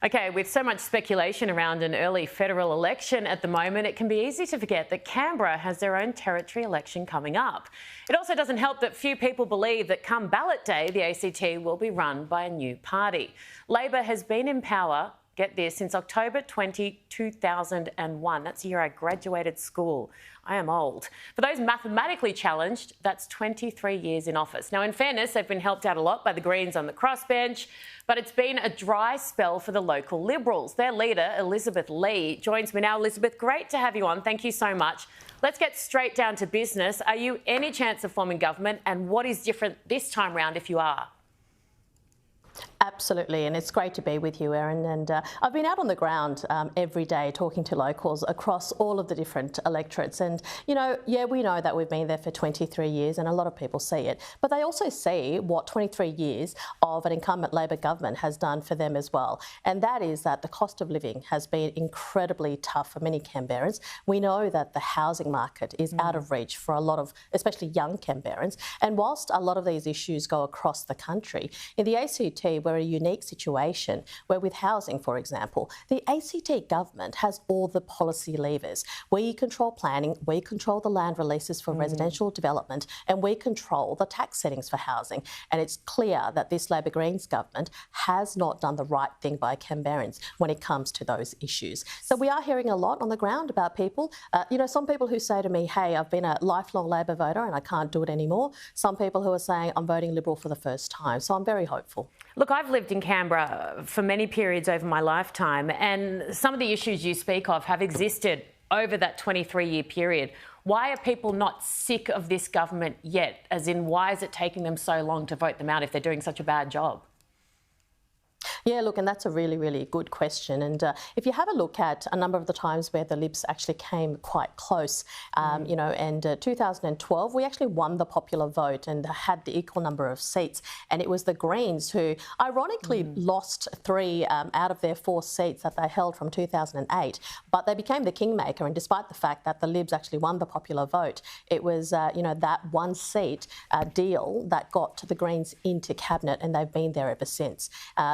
Okay, with so much speculation around an early federal election at the moment, it can be easy to forget that Canberra has their own territory election coming up. It also doesn't help that few people believe that come ballot day, the ACT will be run by a new party. Labor has been in power, get this, since October 2001. That's the year I graduated school. I am old. For those mathematically challenged, that's 23 years in office. Now, in fairness, they've been helped out a lot by the Greens on the crossbench, but it's been a dry spell for the local Liberals. Their leader, Elizabeth Lee, joins me now. Elizabeth, great to have you on. Thank you so much. Let's get straight down to business. Are you any chance of forming government, and what is different this time round if you are? Absolutely, and it's great to be with you, Erin. And I've been out on the ground every day talking to locals across all of the different electorates. And, you know, yeah, we know that we've been there for 23 years and a lot of people see it. But they also see what 23 years of an incumbent Labor government has done for them as well. And that is that the cost of living has been incredibly tough for many Canberrans. We know that the housing market is out of reach for a lot of, especially young Canberrans. And whilst a lot of these issues go across the country, in the ACT, we're a unique situation where with housing, for example, the ACT government has all the policy levers. We control planning, we control the land releases for residential development, and we control the tax settings for housing. And it's clear that this Labor Greens government has not done the right thing by Canberrans when it comes to those issues. So we are hearing a lot on the ground about people. You know, some people who say to me, hey, I've been a lifelong Labor voter and I can't do it anymore. Some people who are saying I'm voting Liberal for the first time. So I'm very hopeful. Look, I've lived in Canberra for many periods over my lifetime, and some of the issues you speak of have existed over that 23-year period. Why are people not sick of this government yet? As in, why is it taking them so long to vote them out if they're doing such a bad job? Yeah, look, and that's a really, really good question. And if you have a look at a number of the times where the Libs actually came quite close, you know, and 2012, we actually won the popular vote and had the equal number of seats. And it was the Greens who ironically lost 3 out of their 4 seats that they held from 2008. But they became the kingmaker. And despite the fact that the Libs actually won the popular vote, it was, you know, that 1 seat deal that got the Greens into cabinet, and they've been there ever since.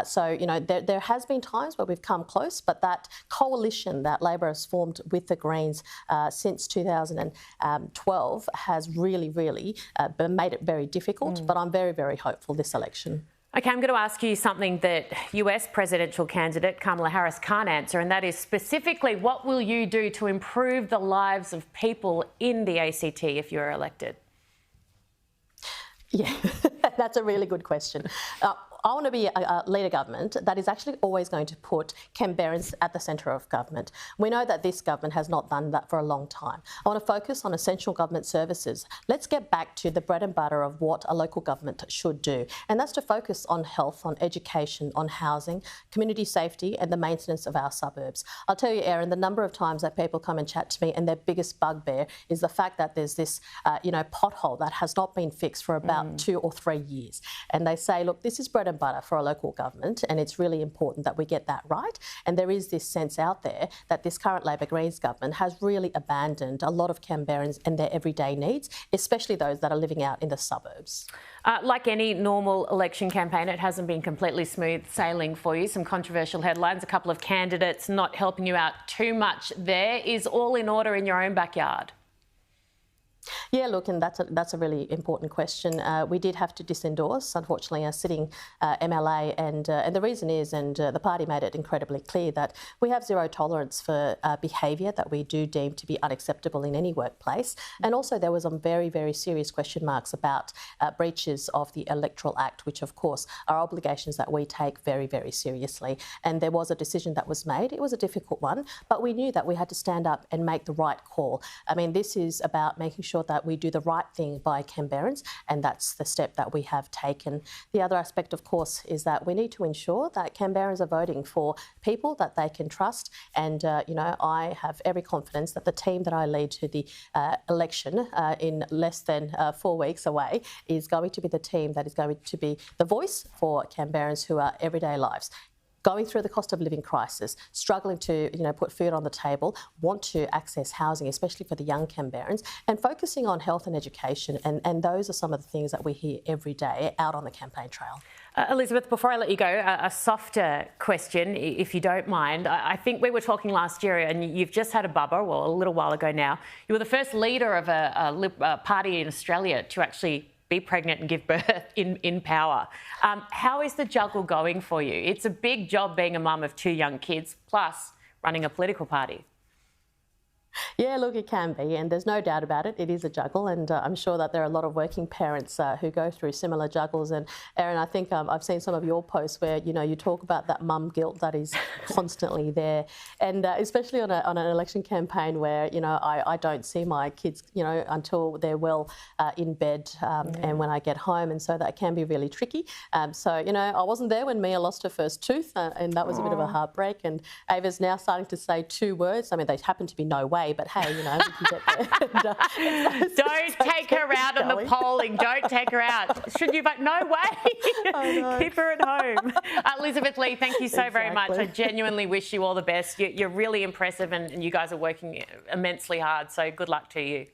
So, you know, there has been times where we've come close, but that coalition that Labor has formed with the Greens since 2012 has really, really made it very difficult. But I'm very, very hopeful this election. Okay, I'm going to ask you something that US presidential candidate Kamala Harris can't answer, and that is specifically, what will you do to improve the lives of people in the ACT if you're elected? Yeah, that's a really good question. I want to be a leader government that is actually always going to put Canberrans at the centre of government. We know that this government has not done that for a long time. I want to focus on essential government services. Let's get back to the bread and butter of what a local government should do, and that's to focus on health, on education, on housing, community safety and the maintenance of our suburbs. I'll tell you, Erin, the number of times that people come and chat to me and their biggest bugbear is the fact that there's this, you know, pothole that has not been fixed for about 2 or 3 years. And they say, look, this is bread and butter for a local government, and it's really important that we get that right. And there is this sense out there that this current Labor Greens government has really abandoned a lot of Canberrans and their everyday needs, especially those that are living out in the suburbs. Like any normal election campaign, it hasn't been completely smooth sailing for you. Some controversial headlines, a couple of candidates not helping you out too much there. Is all in order in your own backyard? Yeah, look, and that's a really important question. We did have to disendorse, unfortunately, a sitting MLA, and the reason is, and the party made it incredibly clear, that we have zero tolerance for behaviour that we do deem to be unacceptable in any workplace. And also there was some very, very serious question marks about breaches of the Electoral Act, which of course are obligations that we take very, very seriously. And there was a decision that was made. It was a difficult one, but we knew that we had to stand up and make the right call. I mean, this is about making sure that we do the right thing by Canberrans, and that's the step that we have taken. The other aspect, of course, is that we need to ensure that Canberrans are voting for people that they can trust. And, you know, I have every confidence that the team that I lead to the election in less than 4 weeks away is going to be the team that is going to be the voice for Canberrans who are everyday lives. going through the cost of living crisis, struggling to, put food on the table, want to access housing, especially for the young Canberrans, and focusing on health and education. And those are some of the things that we hear every day out on the campaign trail. Elizabeth, before I let you go, a softer question, if you don't mind. I think we were talking last year, and you've just had a bubba, well, a little while ago now. You were the first leader of a party in Australia to actually be pregnant and give birth in power. How is the juggle going for you? It's a big job being a mum of 2 young kids, plus running a political party. Yeah, look, it can be, and there's no doubt about it. It is a juggle, and I'm sure that there are a lot of working parents who go through similar juggles. And Erin, I think I've seen some of your posts where you talk about that mum guilt that is constantly there, and especially on an election campaign where I don't see my kids until they're well in bed and when I get home, and so that can be really tricky. So I wasn't there when Mia lost her first tooth, and that was a bit of a heartbreak. And Ava's now starting to say 2 words. I mean, they happen to be no way. But hey, we can get there. Don't take her out on the polling. Don't take her out. Should you vote? No way. Keep her at home. Elizabeth Lee, thank you so very much. I genuinely wish you all the best. You're really impressive, and you guys are working immensely hard. So good luck to you.